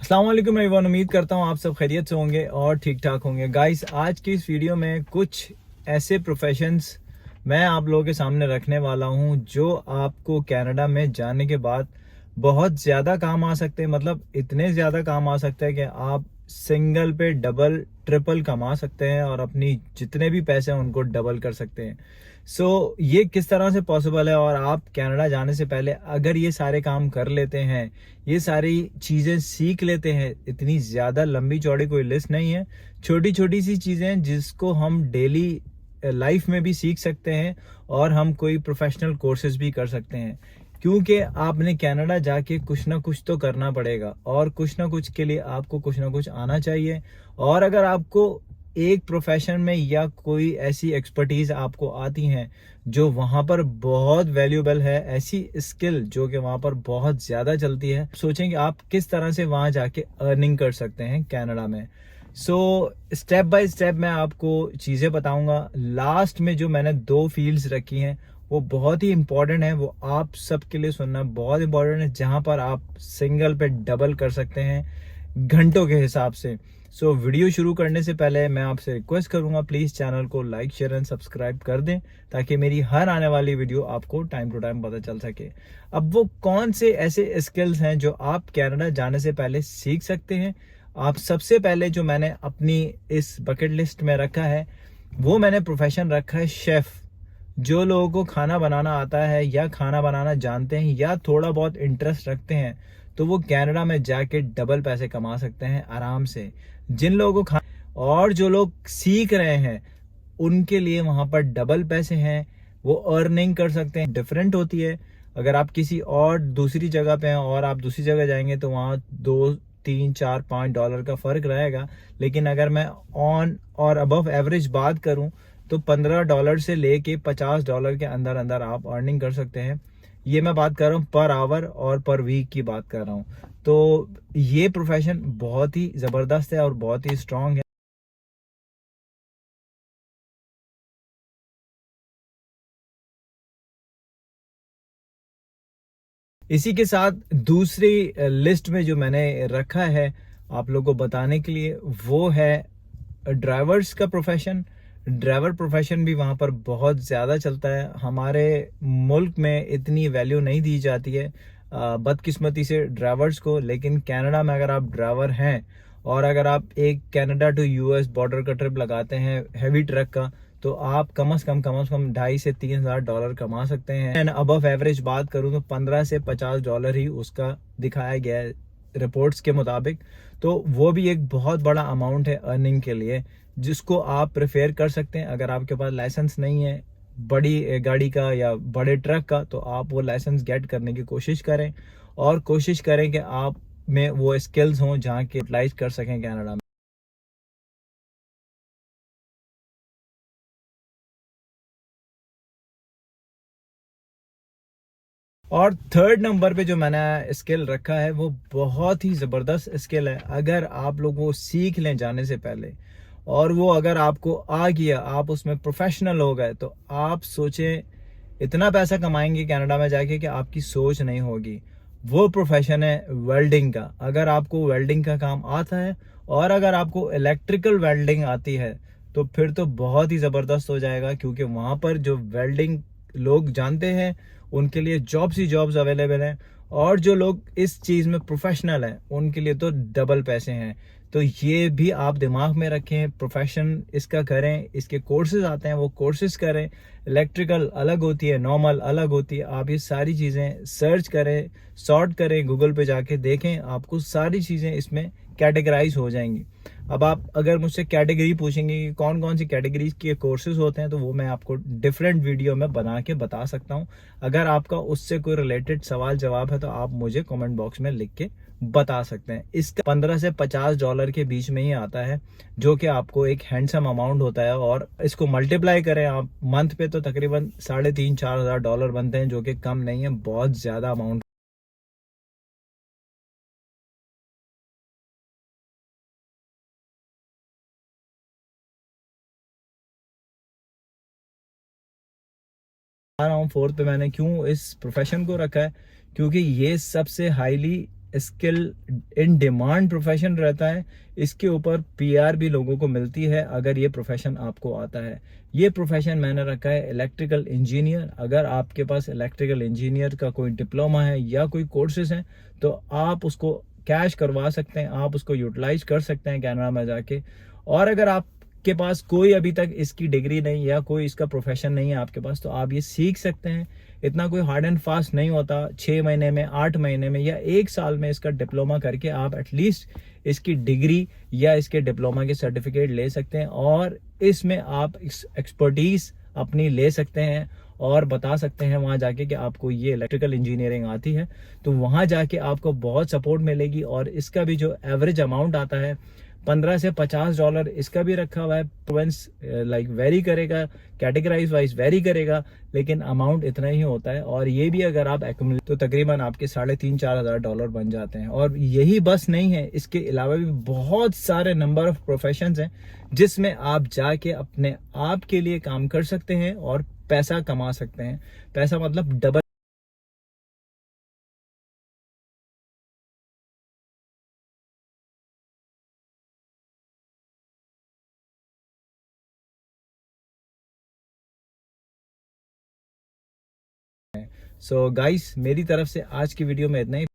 अस्सलाम वालेकुम एवरीवन। उम्मीद करता हूँ आप सब खैरियत से होंगे और ठीक ठाक होंगे। गाइस, आज की इस वीडियो में कुछ ऐसे प्रोफेशंस मैं आप लोगों के सामने रखने वाला हूँ जो आपको कनाडा में जाने के बाद बहुत ज़्यादा काम आ सकते हैं। मतलब इतने ज़्यादा काम आ सकते हैं कि आप सिंगल पे डबल ट्रिपल कमा सकते हैं और अपनी जितने भी पैसे हैं उनको डबल कर सकते हैं। ये किस तरह से पॉसिबल है, और आप कनाडा जाने से पहले अगर ये सारे काम कर लेते हैं, ये सारी चीज़ें सीख लेते हैं, इतनी ज़्यादा लंबी चौड़ी कोई लिस्ट नहीं है, छोटी छोटी सी चीज़ें जिसको हम डेली लाइफ में भी सीख सकते हैं और हम कोई प्रोफेशनल कोर्सेज भी कर सकते हैं। क्योंकि आपने कनाडा जाके कुछ ना कुछ तो करना पड़ेगा और कुछ ना कुछ के लिए आपको कुछ ना कुछ आना चाहिए। और अगर आपको एक प्रोफेशन में या कोई ऐसी एक्सपर्टीज आपको आती हैं जो वहां पर बहुत वैल्यूएबल है, ऐसी स्किल जो कि वहां पर बहुत ज्यादा चलती है, सोचें कि आप किस तरह से वहां जाके अर्निंग कर सकते हैं कनाडा में। स्टेप बाय स्टेप मैं आपको चीजें बताऊंगा। लास्ट में जो मैंने 2 फील्ड्स रखी हैं वो बहुत ही इंपॉर्टेंट है, वो आप सबके लिए सुनना बहुत इंपॉर्टेंट है, जहां पर आप सिंगल पे डबल कर सकते हैं घंटों के हिसाब से। वीडियो शुरू करने से पहले मैं आपसे रिक्वेस्ट करूंगा, प्लीज चैनल को लाइक शेयर एंड सब्सक्राइब कर दें ताकि मेरी हर आने वाली वीडियो आपको टाइम टू टाइम पता चल सके। अब वो कौन से ऐसे स्किल्स हैं जो आप कनाडा जाने से पहले सीख सकते हैं। आप सबसे पहले जो मैंने अपनी इस बकेट लिस्ट में रखा है, वो मैंने प्रोफेशन रखा है शेफ। जो लोगों को खाना बनाना आता है या खाना बनाना जानते हैं या थोड़ा बहुत इंटरेस्ट रखते हैं, तो वो कनाडा में जाके डबल पैसे कमा सकते हैं आराम से। जिन लोगों को और जो लोग सीख रहे हैं उनके लिए वहां पर डबल पैसे हैं, वो अर्निंग कर सकते हैं। डिफरेंट होती है, अगर आप किसी और दूसरी जगह पे हैं और आप दूसरी जगह जाएंगे तो वहाँ 2 3 4 5 डॉलर का फर्क रहेगा। लेकिन अगर मैं ऑन और अबव एवरेज बात करूं तो $15 से लेके $50 के अंदर अंदर आप अर्निंग कर सकते हैं। ये मैं बात कर रहा हूँ पर आवर और पर वीक की बात कर रहा हूँ। तो ये प्रोफेशन बहुत ही जबरदस्त है और बहुत ही स्ट्रांग है। इसी के साथ दूसरी लिस्ट में जो मैंने रखा है आप लोगों को बताने के लिए, वो है ड्राइवर्स का प्रोफेशन। ड्राइवर प्रोफेशन भी वहाँ पर बहुत ज़्यादा चलता है। हमारे मुल्क में इतनी वैल्यू नहीं दी जाती है बदकिस्मती से ड्राइवर्स को, लेकिन कनाडा में अगर आप ड्राइवर हैं और अगर आप एक कनाडा टू यूएस बॉर्डर का ट्रिप लगाते हैं हैवी ट्रक का, तो आप कम से कम 2,500 से $3,000 कमा सकते हैं। एंड अबव एवरेज बात करूं तो $15 से $50 ही उसका दिखाया गया है रिपोर्ट्स के मुताबिक। तो वो भी एक बहुत बड़ा अमाउंट है अर्निंग के लिए, जिसको आप प्रेफर कर सकते हैं। अगर आपके पास लाइसेंस नहीं है बड़ी गाड़ी का या बड़े ट्रक का, तो आप वो लाइसेंस गेट करने की कोशिश करें और कोशिश करें कि आप में वो स्किल्स हों जहाँ के यूटिलाइज कर सकें कनाडा में। और थर्ड नंबर पे जो मैंने स्किल रखा है वो बहुत ही ज़बरदस्त स्किल है। अगर आप लोगों को सीख लें जाने से पहले, और वो अगर आपको आ गया, आप उसमें प्रोफेशनल हो गए, तो आप सोचें इतना पैसा कमाएंगे कनाडा में जाके कि आपकी सोच नहीं होगी। वो प्रोफेशन है वेल्डिंग का। अगर आपको वेल्डिंग का काम आता है और अगर आपको इलेक्ट्रिकल वेल्डिंग आती है, तो फिर तो बहुत ही ज़बरदस्त हो जाएगा, क्योंकि वहाँ पर जो वेल्डिंग लोग जानते हैं उनके लिए जॉब्स ही जॉब्स अवेलेबल हैं, और जो लोग इस चीज़ में प्रोफेशनल हैं उनके लिए तो डबल पैसे हैं। तो ये भी आप दिमाग में रखें, प्रोफेशन इसका करें, इसके कोर्सेज आते हैं वो कोर्सेज करें। इलेक्ट्रिकल अलग होती है, नॉर्मल अलग होती है। आप ये सारी चीज़ें सर्च करें, सॉर्ट करें, गूगल पे जाके देखें, आपको सारी चीज़ें इसमें कैटेगराइज हो जाएंगी। अब आप अगर मुझसे कैटेगरी पूछेंगे कि कौन कौन सी कैटेगरीज के कोर्सेज होते हैं, तो वो मैं आपको डिफरेंट वीडियो में बना के बता सकता हूँ। अगर आपका उससे कोई रिलेटेड सवाल जवाब है तो आप मुझे कमेंट बॉक्स में लिख के बता सकते हैं। इसका $15 से $50 के बीच में ही आता है, जो कि आपको एक हैंडसम अमाउंट होता है। और इसको मल्टीप्लाई करें आप मंथ पे, तो तकरीबन 3,500 4,000 बनते हैं, जो कि कम नहीं है, बहुत ज्यादा अमाउंट आ रहा हूँ। फोर्थ पे मैंने क्यों इस प्रोफेशन को रखा है, क्योंकि ये सबसे highly skill in demand profession रहता है। इसके ऊपर पीआर भी लोगों को मिलती है अगर ये प्रोफेशन आपको आता है। ये प्रोफेशन मैंने रखा है इलेक्ट्रिकल इंजीनियर। अगर आपके पास इलेक्ट्रिकल इंजीनियर का कोई डिप्लोमा है या कोई कोर्सेज हैं तो आप उसको कैश करवा सकते हैं, आप उसको यूटिलाइज कर सकते हैं कनाडा में जाके। और अगर आपके पास कोई अभी तक इसकी डिग्री नहीं या कोई इसका प्रोफेशन नहीं है आपके पास, तो आप ये सीख सकते हैं। इतना कोई हार्ड एंड फास्ट नहीं होता। 6 महीने में, 8 महीने में या 1 साल में इसका डिप्लोमा करके आप एटलीस्ट इसकी डिग्री या इसके डिप्लोमा के सर्टिफिकेट ले सकते हैं और इसमें आप एक्सपर्टीज अपनी ले सकते हैं और बता सकते हैं वहां जाके कि आपको ये इलेक्ट्रिकल इंजीनियरिंग आती है। तो वहां जाके आपको बहुत सपोर्ट मिलेगी। और इसका भी जो एवरेज अमाउंट आता है $15 से $50 इसका भी रखा हुआ है। प्रोवेंस लाइक वेरी करेगा, कैटेगराइज वाइज वेरी करेगा, लेकिन अमाउंट इतना ही होता है। और ये भी अगर आप एक्यूमुलेट तो तकरीबन आपके $3,500-4,000 बन जाते हैं। और यही बस नहीं है, इसके अलावा भी बहुत सारे नंबर ऑफ प्रोफेशंस हैं जिसमें आप जाके अपने आप के लिए काम कर सकते हैं और पैसा कमा सकते हैं। पैसा मतलब डबल। सो गाइस, मेरी तरफ से आज की वीडियो में इतना ही।